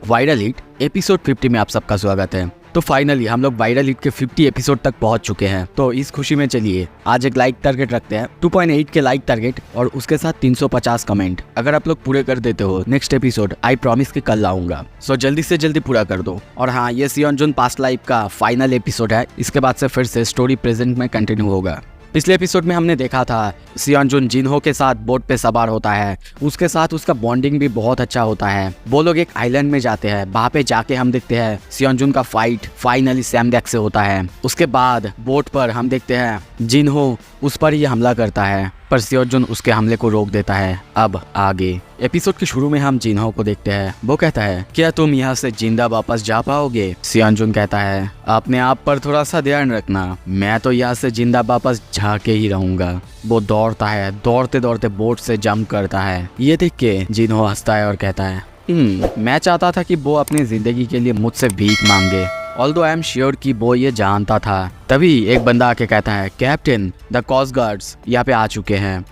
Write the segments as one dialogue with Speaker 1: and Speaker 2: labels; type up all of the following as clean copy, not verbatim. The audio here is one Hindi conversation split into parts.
Speaker 1: वायरल हिट एपिसोड 50 में आप सबका स्वागत है। तो फाइनली हम लोग वायरल हिट के 50 एपिसोड तक पहुंच चुके हैं। तो इस खुशी में चलिए आज एक लाइक टारगेट रखते हैं, 2.8 के लाइक टारगेट और उसके साथ 350 कमेंट। अगर आप लोग पूरे कर देते हो नेक्स्ट एपिसोड आई प्रॉमिस कि कल लाऊंगा। जल्दी से जल्दी पूरा कर दो। और हाँ, ये सियोन जुन पास्ट लाइफ का फाइनल एपिसोड है। इसके बाद से फिर से स्टोरी प्रेजेंट में कंटिन्यू होगा। पिछले एपिसोड में हमने देखा था सियोन जुन जिनहो के साथ बोट पे सवार होता है, उसके साथ उसका बॉन्डिंग भी बहुत अच्छा होता है। वो लोग एक आइलैंड में जाते हैं, वहाँ पे जाके हम देखते हैं सियोन जुन का फाइट फाइनली सैमडेक से होता है। उसके बाद बोट पर हम देखते हैं जिनहो उस पर ही हमला करता है, पर सियोन जुन उसके हमले को रोक देता है। अब आगे एपिसोड के शुरू में हम जिनहो को देखते हैं। वो कहता है क्या तुम यहाँ से जिंदा वापस जा पाओगे? सियोन जुन कहता है अपने आप पर थोड़ा सा ध्यान रखना, मैं तो यहाँ से जिंदा वापस जाके ही रहूंगा। वो दौड़ता है, दौड़ते दौड़ते बोट से जंप करता है। ये देख के जिनहो हंसता है और कहता है मैं चाहता था कि वो अपनी जिंदगी के लिए मुझसे भीख मांगे, ऑल्दो आई एम श्योर कि वो ये जानता था। तभी एक बंदा आके कहता है कैप्टन द कोस्ट गार्ड्स यहाँ पे आ चुके हैं।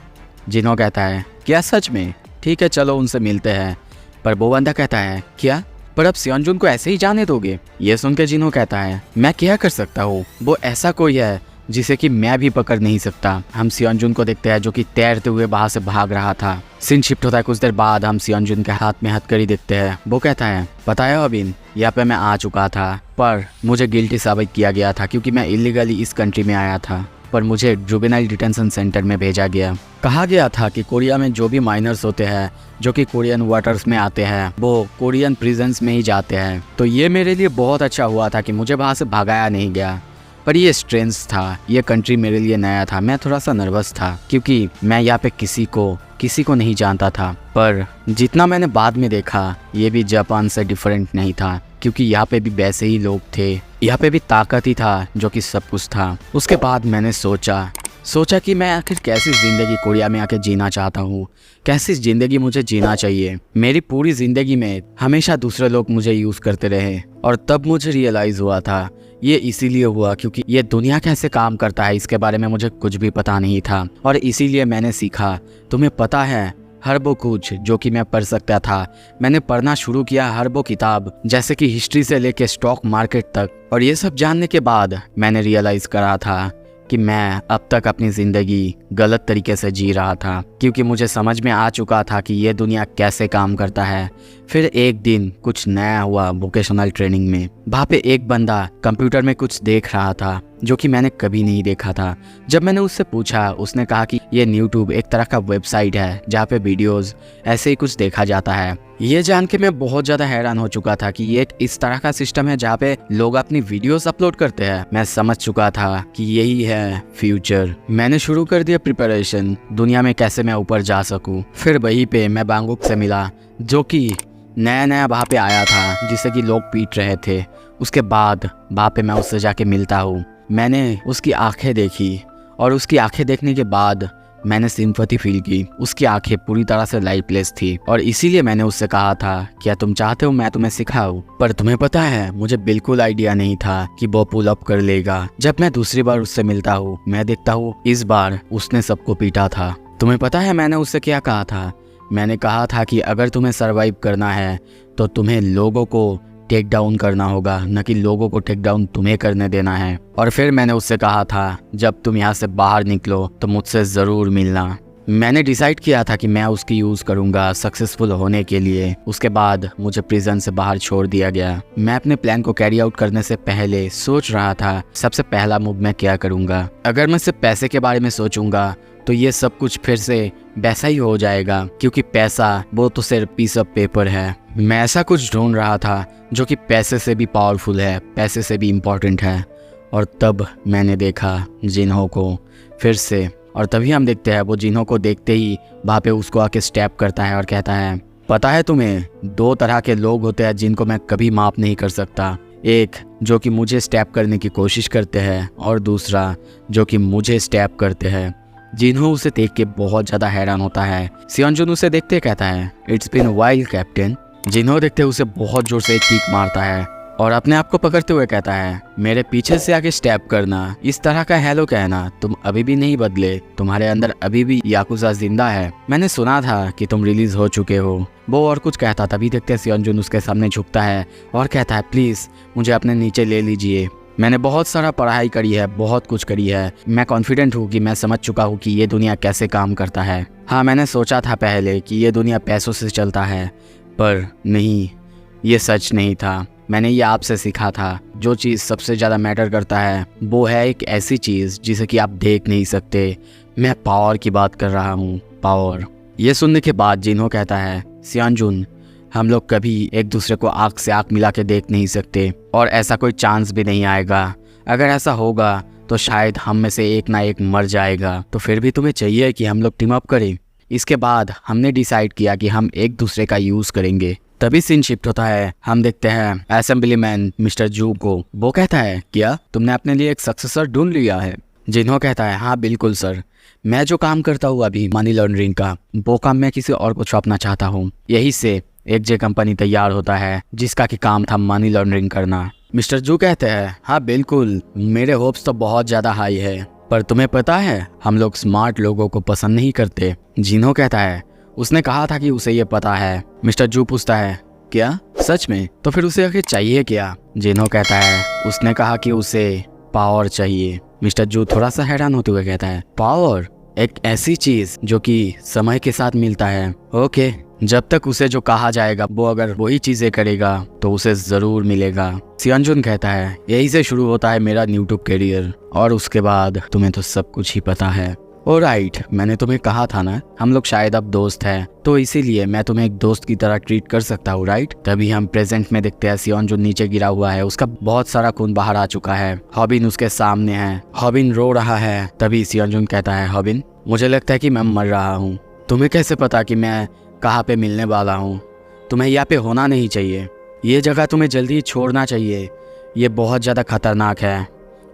Speaker 1: जिनहो कहता है क्या सच में? ठीक है चलो उनसे मिलते हैं। पर वो बंदा कहता है क्या, पर अब सियोन जुन को ऐसे ही जाने दोगे? ये सुन के जिनहो कहता है मैं क्या कर सकता हूँ, वो ऐसा कोई है जिसे कि मैं भी पकड़ नहीं सकता। हम सियोन जुन को देखते हैं जो कि तैरते हुए वहां से भाग रहा था। सीन शिफ्ट होता है कुछ देर बाद हम सियोन जुन के हाथ में हथकड़ी देखते हैं। वो कहता है पता है अबिन, यहाँ पे मैं आ चुका था पर मुझे गिल्टी साबित किया गया था क्योंकि मैं इलीगली इस कंट्री में आया था, पर मुझे जुवेनाइल डिटेंशन सेंटर में भेजा गया। कहा गया था कि कोरिया में जो भी माइनर्स होते हैं जो कि कोरियन वाटर्स में आते हैं वो कोरियन प्रिजन्स में ही जाते हैं। तो ये मेरे लिए बहुत अच्छा हुआ था कि मुझे वहाँ से भगाया नहीं गया। पर ये स्ट्रेंज था, ये कंट्री मेरे लिए नया था। मैं थोड़ा सा नर्वस था क्योंकि मैं यहाँ पे किसी को नहीं जानता था। पर जितना मैंने बाद में देखा ये भी जापान से डिफरेंट नहीं था क्योंकि यहाँ पे भी वैसे ही लोग थे, यहाँ पे भी ताकत ही था जो कि सब कुछ था। उसके बाद मैंने सोचा कि मैं आखिर कैसी ज़िंदगी कोरिया में आके जीना चाहता हूँ, कैसी ज़िंदगी मुझे जीना चाहिए। मेरी पूरी ज़िंदगी में हमेशा दूसरे लोग मुझे यूज़ करते रहे और तब मुझे रियलाइज़ हुआ था ये इसीलिए हुआ क्योंकि ये दुनिया कैसे काम करता है इसके बारे में मुझे कुछ भी पता नहीं था। और इसीलिए मैंने सीखा। तुम्हें पता है हर वो कुछ जो कि मैं पढ़ सकता था, मैंने पढ़ना शुरू किया हर वो किताब, जैसे कि हिस्ट्री से लेके स्टॉक मार्केट तक। और ये सब जानने के बाद मैंने रियलाइज़ करा था कि मैं अब तक अपनी ज़िंदगी गलत तरीके से जी रहा था क्योंकि मुझे समझ में आ चुका था कि ये दुनिया कैसे काम करता है। फिर एक दिन कुछ नया हुआ वोकेशनल ट्रेनिंग में। वहाँ पे एक बंदा कंप्यूटर में कुछ देख रहा था जो कि मैंने कभी नहीं देखा था। जब मैंने उससे पूछा उसने कहा कि ये यूट्यूब एक तरह का वेबसाइट है जहाँ पे वीडियोस ऐसे ही कुछ देखा जाता है। ये जान के मैं बहुत ज़्यादा हैरान हो चुका था कि ये एक इस तरह का सिस्टम है जहाँ पे लोग अपनी वीडियोस अपलोड करते हैं। मैं समझ चुका था कि यही है फ्यूचर। मैंने शुरू कर दिया प्रिपरेशन, दुनिया में कैसे मैं ऊपर जा सकूँ। फिर वहीं पे मैं बांगुक से मिला जो कि नया वहाँ पे आया था जिसे कि लोग पीट रहे थे। उसके बाद वहाँ पे मैं उससे जाके मिलता हूँ। मैंने उसकी आंखें देखी और उसकी आंखें देखने के बाद मैंने सिंपैथी फील की। उसकी आंखें पूरी तरह से लाइफलेस थी और इसीलिए मैंने उससे कहा था क्या तुम चाहते हो मैं तुम्हें सिखाऊं? पर तुम्हें पता है मुझे बिल्कुल आइडिया नहीं था कि वो पुल अप कर लेगा। जब मैं दूसरी बार उससे मिलता हूँ मैं देखता हूँ इस बार उसने सबको पीटा था। तुम्हें पता है मैंने उससे क्या कहा था? मैंने कहा था कि अगर तुम्हें सरवाइव करना है तो तुम्हें लोगों को टेक डाउन करना होगा, न कि लोगों को टेक डाउन तुम्हें करने देना है। और फिर मैंने उससे कहा था जब तुम यहाँ से बाहर निकलो तो मुझसे ज़रूर मिलना। मैंने डिसाइड किया था कि मैं उसकी यूज़ करूँगा सक्सेसफुल होने के लिए। उसके बाद मुझे प्रिजन से बाहर छोड़ दिया गया। मैं अपने प्लान को कैरी आउट करने से पहले सोच रहा था सबसे पहला मूव मैं क्या करूँगा। अगर मैं सिर्फ पैसे के बारे में सोचूंगा तो ये सब कुछ फिर से वैसा ही हो जाएगा क्योंकि पैसा वो तो सिर्फ पीस ऑफ पेपर है। मैं ऐसा कुछ ढूंढ रहा था जो कि पैसे से भी पावरफुल है, पैसे से भी इम्पोर्टेंट है। और तब मैंने देखा जिनहो को फिर से। और तभी हम देखते हैं वो जिनहो को देखते ही वहाँ पे उसको आके स्टैप करता है और कहता है पता है तुम्हें दो तरह के लोग होते हैं जिनको मैं कभी माफ़ नहीं कर सकता। एक जो कि मुझे स्टैप करने की कोशिश करते हैं और दूसरा जो कि मुझे स्टैप करते हैं। जिनहो उसे देख के बहुत ज़्यादा हैरान होता है। सियोन जुन उसे देखते कहता है इट्स बीन वाइल्ड कैप्टन। जिनहो देखते उसे बहुत जोर से एक किक मारता है और अपने आप को पकड़ते हुए कहता है, मेरे पीछे से आके स्टैप करना, इस तरह का हेलो कहना, तुम अभी भी नहीं बदले, तुम्हारे अंदर अभी भी याकुजा जिंदा है। मैंने सुना था कि तुम रिलीज हो चुके हो। वो और कुछ कहता, तभी देखते सियोनजुन उसके सामने झुकता है और कहता है, प्लीज मुझे अपने नीचे ले लीजिए। मैंने बहुत सारा पढ़ाई करी है, बहुत कुछ करी है। मैं कॉन्फिडेंट हूँ कि मैं समझ चुका हूँ कि ये दुनिया कैसे काम करता है। हाँ, मैंने सोचा था पहले कि ये दुनिया पैसों से चलता है, पर नहीं, ये सच नहीं था। मैंने ये आपसे सीखा था। जो चीज़ सबसे ज़्यादा मैटर करता है वो है एक ऐसी चीज़ जिसे कि आप देख नहीं सकते। मैं पावर की बात कर रहा हूँ, पावर। ये सुनने के बाद जिन्हो कहता है, सियोनजुन, हम लोग कभी एक दूसरे को आँख से आँख मिला के देख नहीं सकते और ऐसा कोई चांस भी नहीं आएगा। अगर ऐसा होगा तो शायद हम में से एक ना एक मर जाएगा। तो फिर भी तुम्हें चाहिए कि हम लोग टीम अप करें। इसके बाद हमने डिसाइड किया कि हम एक दूसरे का यूज़ करेंगे। तभी सीन शिफ्ट होता है। हम देखते हैं असेंबलीमैन मिस्टर जू को। वो कहता है, क्या तुमने अपने लिए एक सक्सेसर ढूंढ लिया है? जिन्हो कहता है, हाँ बिल्कुल सर, मैं जो काम करता हूँ अभी मनी लॉन्ड्रिंग का, वो काम मैं किसी और को सौंपना चाहता हूँ। यही से एक जे कंपनी तैयार होता है जिसका कि काम था मनी लॉन्ड्रिंग करना। मिस्टर जू कहते हैं, हाँ बिल्कुल, मेरे होप्स तो बहुत ज़्यादा हाई है, पर तुम्हें पता है हम लोग स्मार्ट लोगों को पसंद नहीं करते। जिन्हो कहता है, उसने कहा था कि उसे ये पता है। मिस्टर जू पूछता है, क्या सच में? तो फिर उसे आखिर चाहिए क्या? जिन्हो कहता है, उसने कहा कि उसे पावर चाहिए। मिस्टर जू थोड़ा सा हैरान होते हुए कहता है, पावर? एक ऐसी चीज जो कि समय के साथ मिलता है। ओके, जब तक उसे जो कहा जाएगा वो अगर वही चीजें करेगा तो उसे जरूर मिलेगा। सियोनजुन कहता है, यही से शुरू होता है मेरा यूट्यूब करियर और उसके बाद तुम्हें तो सब कुछ ही पता है। ऑलराइट, मैंने तुम्हें कहा था ना हम लोग शायद अब दोस्त हैं, तो इसीलिए मैं तुम्हें एक दोस्त की तरह ट्रीट कर सकता हूँ, राइट? तभी हम प्रेजेंट में देखते हैं सियोनजुन नीचे गिरा हुआ है, उसका बहुत सारा खून बाहर आ चुका है। हॉबिन उसके सामने है, हॉबिन रो रहा है। तभी सियोनजुन कहता है, हॉबिन, मुझे लगता है कि मैं मर रहा हूँ। तुम्हें कैसे पता कि मैं कहाँ पे मिलने वाला हूँ? तुम्हें यहाँ पे होना नहीं चाहिए, ये जगह तुम्हें जल्दी छोड़ना चाहिए, ये बहुत ज़्यादा खतरनाक है।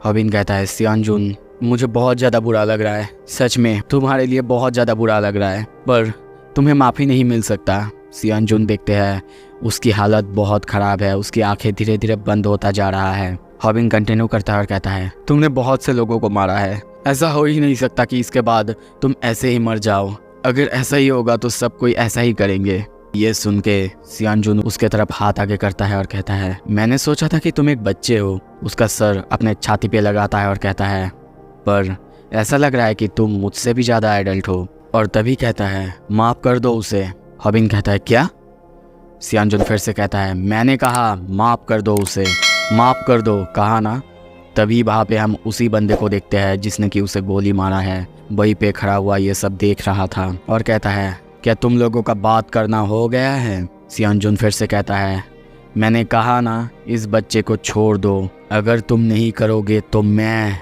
Speaker 1: हॉबिन कहता है, सियोनजुन, मुझे बहुत ज़्यादा बुरा लग रहा है, सच में तुम्हारे लिए बहुत ज़्यादा बुरा लग रहा है, पर तुम्हें माफ़ी नहीं मिल सकता। सियोनजुन देखते हैं उसकी हालत बहुत ख़राब है, उसकी आंखें धीरे धीरे बंद होता जा रहा है। हॉबिन कंटिन्यू करता है और कहता है, तुमने बहुत से लोगों को मारा है, ऐसा हो ही नहीं सकता कि इसके बाद तुम ऐसे ही मर जाओ। अगर ऐसा ही होगा तो सब कोई ऐसा ही करेंगे। ये सुन के सियोनजुन उसके तरफ हाथ आगे करता है और कहता है, मैंने सोचा था कि तुम एक बच्चे हो। उसका सर अपने छाती पे लगाता है और कहता है, पर ऐसा लग रहा है कि तुम मुझसे भी ज़्यादा एडल्ट हो। और तभी कहता है, माफ़ कर दो उसे। हॉबिन कहता है, क्या? सियोनजुन फिर से कहता है, मैंने कहा माफ़ कर दो उसे, माफ़ कर दो, कहा ना। तभी वहाँ पे हम उसी बंदे को देखते हैं जिसने कि उसे गोली मारा है, वहीं पे खड़ा हुआ ये सब देख रहा था और कहता है, क्या तुम लोगों का बात करना हो गया है? सियोनजुन फिर से कहता है, मैंने कहा ना इस बच्चे को छोड़ दो, अगर तुम नहीं करोगे तो मैं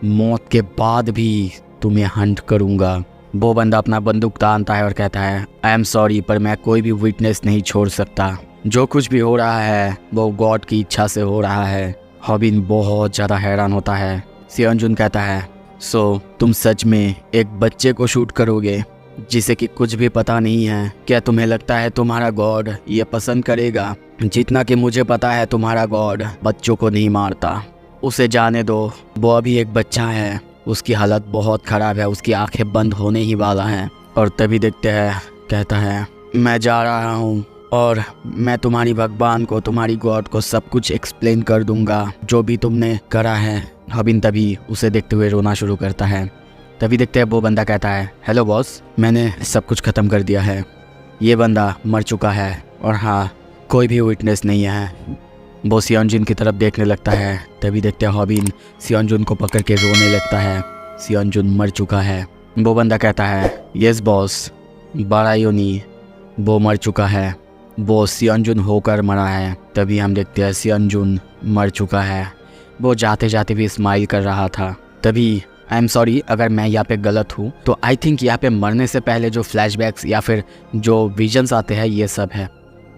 Speaker 1: मौत के बाद भी तुम्हें हंट करूँगा। वो बंदा अपना बंदूक तानता है और कहता है, आई एम सॉरी, पर मैं कोई भी विटनेस नहीं छोड़ सकता। जो कुछ भी हो रहा है वो गॉड की इच्छा से हो रहा है। हॉबिन बहुत ज़्यादा हैरान होता है। सियोनजुन कहता है, सो तुम सच में एक बच्चे को शूट करोगे जिसे कि कुछ भी पता नहीं है? क्या तुम्हें लगता है तुम्हारा गॉड ये पसंद करेगा? जितना कि मुझे पता है तुम्हारा गॉड बच्चों को नहीं मारता। उसे जाने दो, वो अभी एक बच्चा है, उसकी हालत बहुत ख़राब है, उसकी आंखें बंद होने ही वाला है। और तभी देखते हैं, कहता है, मैं जा रहा हूँ और मैं तुम्हारी भगवान को, तुम्हारी गॉड को सब कुछ एक्सप्लेन कर दूंगा जो भी तुमने करा है। हॉबिन तभी उसे देखते हुए रोना शुरू करता है। तभी देखते हैं वो बंदा कहता है, हेलो बॉस, मैंने सब कुछ ख़त्म कर दिया है, ये बंदा मर चुका है और हाँ, कोई भी विटनेस नहीं है। वो सियोनजुन की तरफ देखने लगता है। तभी देखते हैं हॉबिन सियोनजुन को पकड़ के रोने लगता है। सियोनजुन मर चुका है। वो बंदा कहता है, यस बॉस, बारायोनी वो मर चुका है, वो सियोनजुन होकर मरा है। तभी हम देखते हैं सियोनजुन मर चुका है। वो जाते जाते भी स्माइल कर रहा था। तभी आई एम सॉरी अगर मैं यहाँ पे गलत हूँ, तो आई थिंक यहाँ पे मरने से पहले जो फ्लैशबैक्स या फिर जो विजन्स आते हैं ये सब है।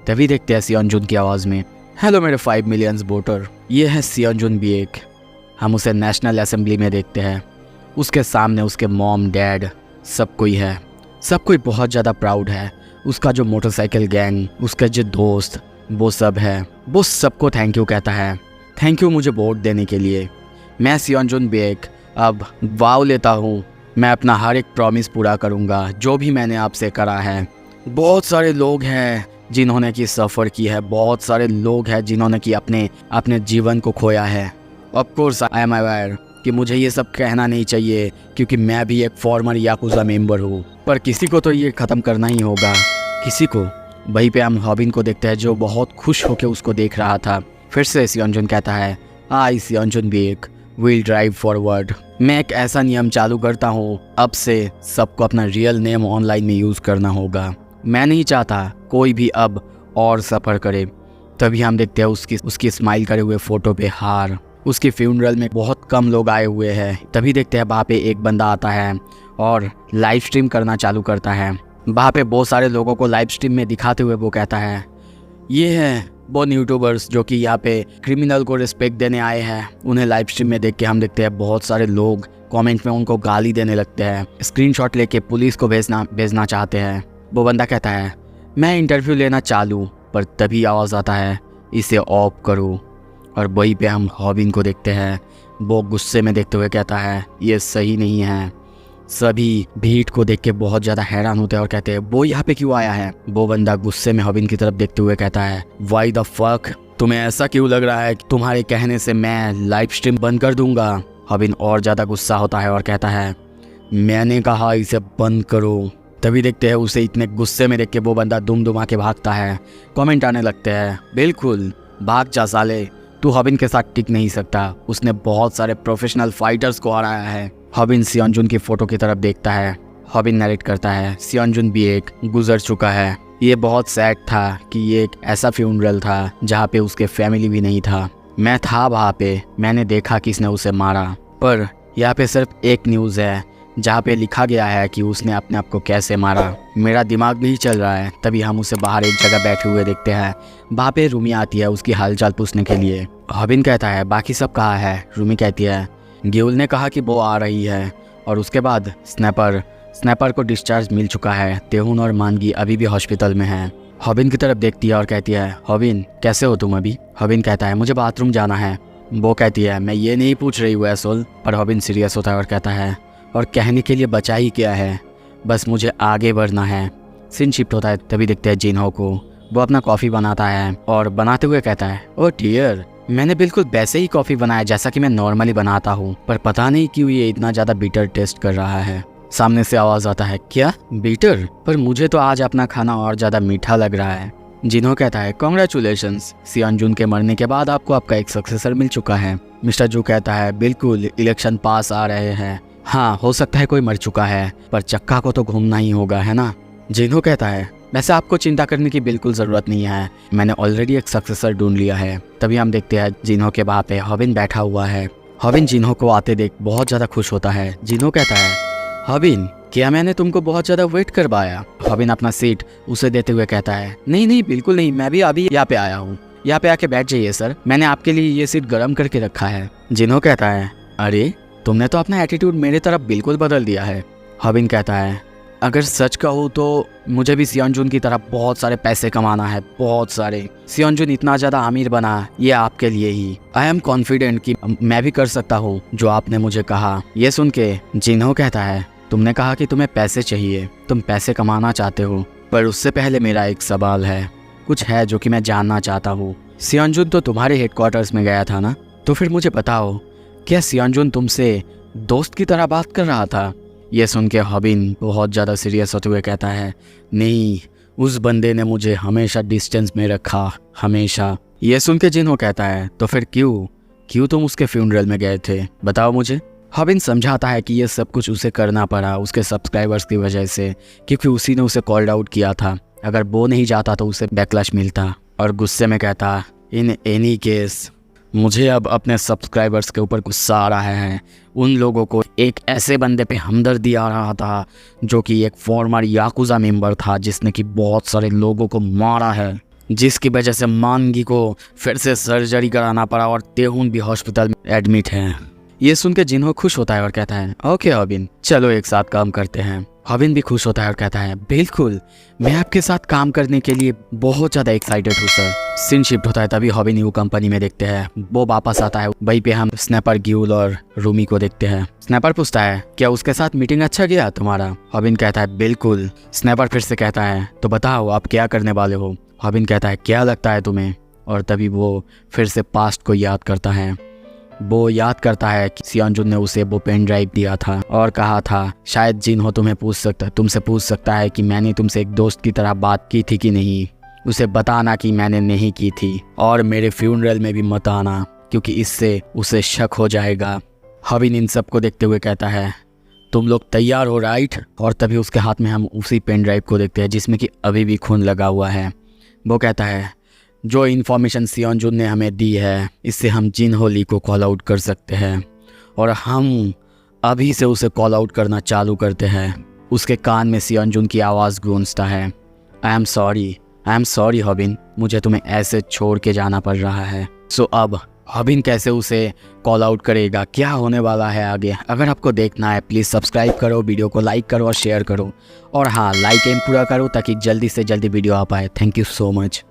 Speaker 1: तभी देखते हैं सियोनजुन की आवाज़ में, हेलो मेरे 5 मिलियंस वोटर, ये है सियोनजुन बिएक। हम उसे नेशनल असेंबली में देखते हैं। उसके सामने उसके मॉम, डैड, सब कोई है। सब कोई बहुत ज़्यादा प्राउड है। उसका जो मोटरसाइकिल गैंग, उसके जो दोस्त, वो सब है। वो सबको थैंक यू कहता है, थैंक यू मुझे वोट देने के लिए। मैं सियोंजुन बेक अब वाव लेता हूँ, मैं अपना हर एक प्रॉमिस पूरा करूँगा जो भी मैंने आपसे करा है। बहुत सारे लोग हैं जिन्होंने की सफ़र की है, बहुत सारे लोग हैं जिन्होंने की अपने जीवन को खोया है। Of course I am aware कि मुझे ये सब कहना नहीं चाहिए क्योंकि मैं भी एक फॉर्मर याकुजा मेंबर हूँ, पर किसी को तो ये ख़त्म करना ही होगा, किसी को। वहीं पे हम हॉबिन को देखते हैं जो बहुत खुश होकर उसको देख रहा था। फिर से सियोंजुन कहता है, आई सियोंजुन बेक विल ड्राइव फॉरवर्ड। मैं एक ऐसा नियम चालू करता हूँ, अब से सबको अपना रियल नेम ऑनलाइन में यूज़ करना होगा। मैं नहीं चाहता कोई भी अब और सफ़र करे। तभी हम देखते हैं उसकी स्माइल करे हुए फ़ोटो पे हार। उसकी फ्यूनरल में बहुत कम लोग आए हुए हैं। तभी देखते हैं वहाँ पे एक बंदा आता है और लाइव स्ट्रीम करना चालू करता है। वहाँ पे बहुत सारे लोगों को लाइव स्ट्रीम में दिखाते हुए वो कहता है, ये हैं वो यूट्यूबर्स जो कि यहाँ पे क्रिमिनल को रिस्पेक्ट देने आए हैं। उन्हें लाइव स्ट्रीम में देख के हम देखते हैं बहुत सारे लोग कमेंट में उनको गाली देने लगते हैं, स्क्रीनशॉट लेके पुलिस को भेजना चाहते हैं। वो बंदा कहता है, मैं इंटरव्यू लेना चालू, पर तभी आवाज़ आता है, इसे ऑफ करो। और वहीं पे हम हॉबिन को देखते हैं, वो गुस्से में देखते हुए कहता है, ये सही नहीं है। सभी भीड़ को देख के बहुत ज़्यादा हैरान होते हैं और कहते हैं, वो यहाँ पे क्यों आया है। वो बंदा गुस्से में हॉबिन की तरफ देखते हुए कहता है, वाई द फक, तुम्हें ऐसा क्यों लग रहा है कि तुम्हारे कहने से मैं लाइव स्ट्रीम बंद कर दूंगा। हॉबिन और ज़्यादा गुस्सा होता है और कहता है, मैंने कहा इसे बंद करो। तभी देखते हैं उसे इतने गुस्से में देख के वो बंदा दुम दुमा के भागता है। कमेंट आने लगते हैं, बिल्कुल भाग जा साले, तू हॉबिन के साथ टिक नहीं सकता, उसने बहुत सारे प्रोफेशनल फाइटर्स को हराया है। हॉबिन सियोंजुन की फ़ोटो की तरफ देखता है। हॉबिन नरेट करता है, सियोंजुन भी एक गुजर चुका है। ये बहुत सैड था कि ये एक ऐसा फ्यूनरल था जहाँ पे उसके फैमिली भी नहीं था। मैं था वहाँ पे, मैंने देखा किसने उसे मारा, पर यहाँ पे सिर्फ एक न्यूज़ है जहाँ पे लिखा गया है कि उसने अपने आप को कैसे मारा। मेरा दिमाग नहीं चल रहा है। तभी हम उसे बाहर एक जगह बैठे हुए देखते हैं। वहाँ पे रूमी आती है उसकी हालचाल पूछने के लिए। हॉबिन कहता है, बाकी सब कहाँ है। रूमी कहती है, गिउल ने कहा कि वो आ रही है। और उसके बाद स्नैपर को डिस्चार्ज मिल चुका है। तेहुन और मानगी अभी भी हॉस्पिटल में हैं। हॉबिन की तरफ देखती है और कहती है, हॉबिन कैसे हो तुम अभी। हॉबिन कहता है, मुझे बाथरूम जाना है। वो कहती है, मैं ये नहीं पूछ रही हूँ एसोल। पर हॉबिन सीरियस होता है और कहता है, और कहने के लिए बचा ही क्या है, बस मुझे आगे बढ़ना है। सीन शिफ्ट होता है। तभी देखते हैं जिन्हो को, वो अपना कॉफ़ी बनाता है और बनाते हुए कहता है, ओ डियर, मैंने बिल्कुल वैसे ही कॉफ़ी बनाया जैसा कि मैं नॉर्मली बनाता हूँ, पर पता नहीं क्यों ये इतना ज़्यादा बीटर टेस्ट कर रहा है। सामने से आवाज़ आता है, क्या बीटर, पर मुझे तो आज अपना खाना और ज़्यादा मीठा लग रहा है। जिन्हो कहता है, कॉन्ग्रेचुलेशंस, सियोंजुन के मरने के बाद आपको आपका एक सक्सेसर मिल चुका है। मिस्टर जू कहता है, बिल्कुल, इलेक्शन पास आ रहे हैं। हाँ, हो सकता है कोई मर चुका है, पर चक्का को तो घूमना ही होगा, है ना। जिन्हो कहता है, वैसे आपको चिंता करने की बिल्कुल ज़रूरत नहीं है, मैंने ऑलरेडी एक सक्सेसर ढूंढ लिया है। तभी हम देखते हैं जिन्हो के वहाँ पे हॉबिन बैठा हुआ है। हॉबिन जिन्हो को आते देख बहुत ज़्यादा खुश होता है। जिन्हो कहता है, हॉबिन क्या मैंने तुमको बहुत ज़्यादा वेट करवाया। हॉबिन अपना सीट उसे देते हुए कहता है, नहीं नहीं बिल्कुल नहीं, मैं भी अभी यहाँ पे आया हूँ, यहाँ पे आके बैठ जाइए सर, मैंने आपके लिए ये सीट गर्म करके रखा है। जिन्हो कहता है, अरे तुमने तो अपना एटीट्यूड मेरे तरफ बिल्कुल बदल दिया है। हॉबिन कहता है, अगर सच कहूँ तो मुझे भी सियोंजुन की तरफ बहुत सारे पैसे कमाना है, बहुत सारे। सियोंजुन इतना ज़्यादा अमीर बना ये आपके लिए ही। आई एम कॉन्फिडेंट कि मैं भी कर सकता हूँ जो आपने मुझे कहा। ये सुन के जिन्हो कहता है, तुमने कहा कि तुम्हें पैसे चाहिए, तुम पैसे कमाना चाहते हो, पर उससे पहले मेरा एक सवाल है, कुछ है जो कि मैं जानना चाहता हूँ। सियोंजुन तो तुम्हारे हेडक्वार्टर्स में गया था ना, तो फिर मुझे बताओ, क्या सियोंजुन तुमसे दोस्त की तरह बात कर रहा था। ये सुन के हॉबिन बहुत ज़्यादा सीरियस होते हुए कहता है, नहीं, उस बंदे ने मुझे हमेशा डिस्टेंस में रखा, हमेशा। ये सुन के जिन्हो कहता है, तो फिर क्यों तुम उसके फ्यूनरल में गए थे, बताओ मुझे। हॉबिन समझाता है कि ये सब कुछ उसे करना पड़ा उसके सब्सक्राइबर्स की वजह से, क्योंकि उसी ने उसे कॉल्ड आउट किया था। अगर वो नहीं जाता तो उसे बैकलैश मिलता। और गुस्से में कहता, इन एनी केस मुझे अब अपने सब्सक्राइबर्स के ऊपर गुस्सा आ रहा है। उन लोगों को एक ऐसे बंदे पे हमदर्दी आ रहा था जो कि एक फॉर्मर याकुजा मेंबर था, जिसने कि बहुत सारे लोगों को मारा है, जिसकी वजह से मानगी को फिर से सर्जरी कराना पड़ा और तेहुन भी हॉस्पिटल में एडमिट है। ये सुन के जिन्हो खुश होता है और कहता है, ओके हॉबिन, चलो एक साथ काम करते हैं। हॉबिन भी खुश होता है और कहता है बिल्कुल, मैं आपके साथ काम करने के लिए बहुत ज़्यादा एक्साइटेड हूँ सर। सीन शिफ्ट होता है, तभी हॉबिन वो कंपनी में देखते हैं। वो वापस आता है, वहीं पे हम स्नैपर, ग्यूल और रूमी को देखते हैं। स्नैपर पूछता है क्या उसके साथ मीटिंग अच्छा गया तुम्हारा? हॉबिन कहता है बिल्कुल। स्नैपर फिर से कहता है तो बताओ आप क्या करने वाले हो? हॉबिन कहता है क्या लगता है तुम्हें? और तभी वो फिर से पास्ट को याद करता है। वो याद करता है कि सियोंजुन ने उसे वो पेन ड्राइव दिया था और कहा था शायद जिन हो तुमसे पूछ सकता है कि मैंने तुमसे एक दोस्त की तरह बात की थी कि नहीं। उसे बताना कि मैंने नहीं की थी और मेरे फ्यूनरल में भी मत आना, क्योंकि इससे उसे शक हो जाएगा। हॉबिन इन सब को देखते हुए कहता है तुम लोग तैयार हो राइट? और तभी उसके हाथ में हम उसी पेन ड्राइव को देखते हैं जिसमें कि अभी भी खून लगा हुआ है। वो कहता है जो इन्फॉर्मेशन सियोंजुन ने हमें दी है, इससे हम जिन हो ली को कॉल आउट कर सकते हैं और हम अभी से उसे कॉल आउट करना चालू करते हैं। उसके कान में सियोंजुन की आवाज़ गूंजता है, आई एम सॉरी हॉबिन, मुझे तुम्हें ऐसे छोड़ के जाना पड़ रहा है। सो अब हॉबिन कैसे उसे कॉल आउट करेगा, क्या होने वाला है आगे? अगर आपको देखना है प्लीज़ सब्सक्राइब करो, वीडियो को लाइक करो और शेयर करो, और हाँ लाइक एम पूरा करो ताकि जल्दी से जल्दी वीडियो आ पाए। Thank you so much.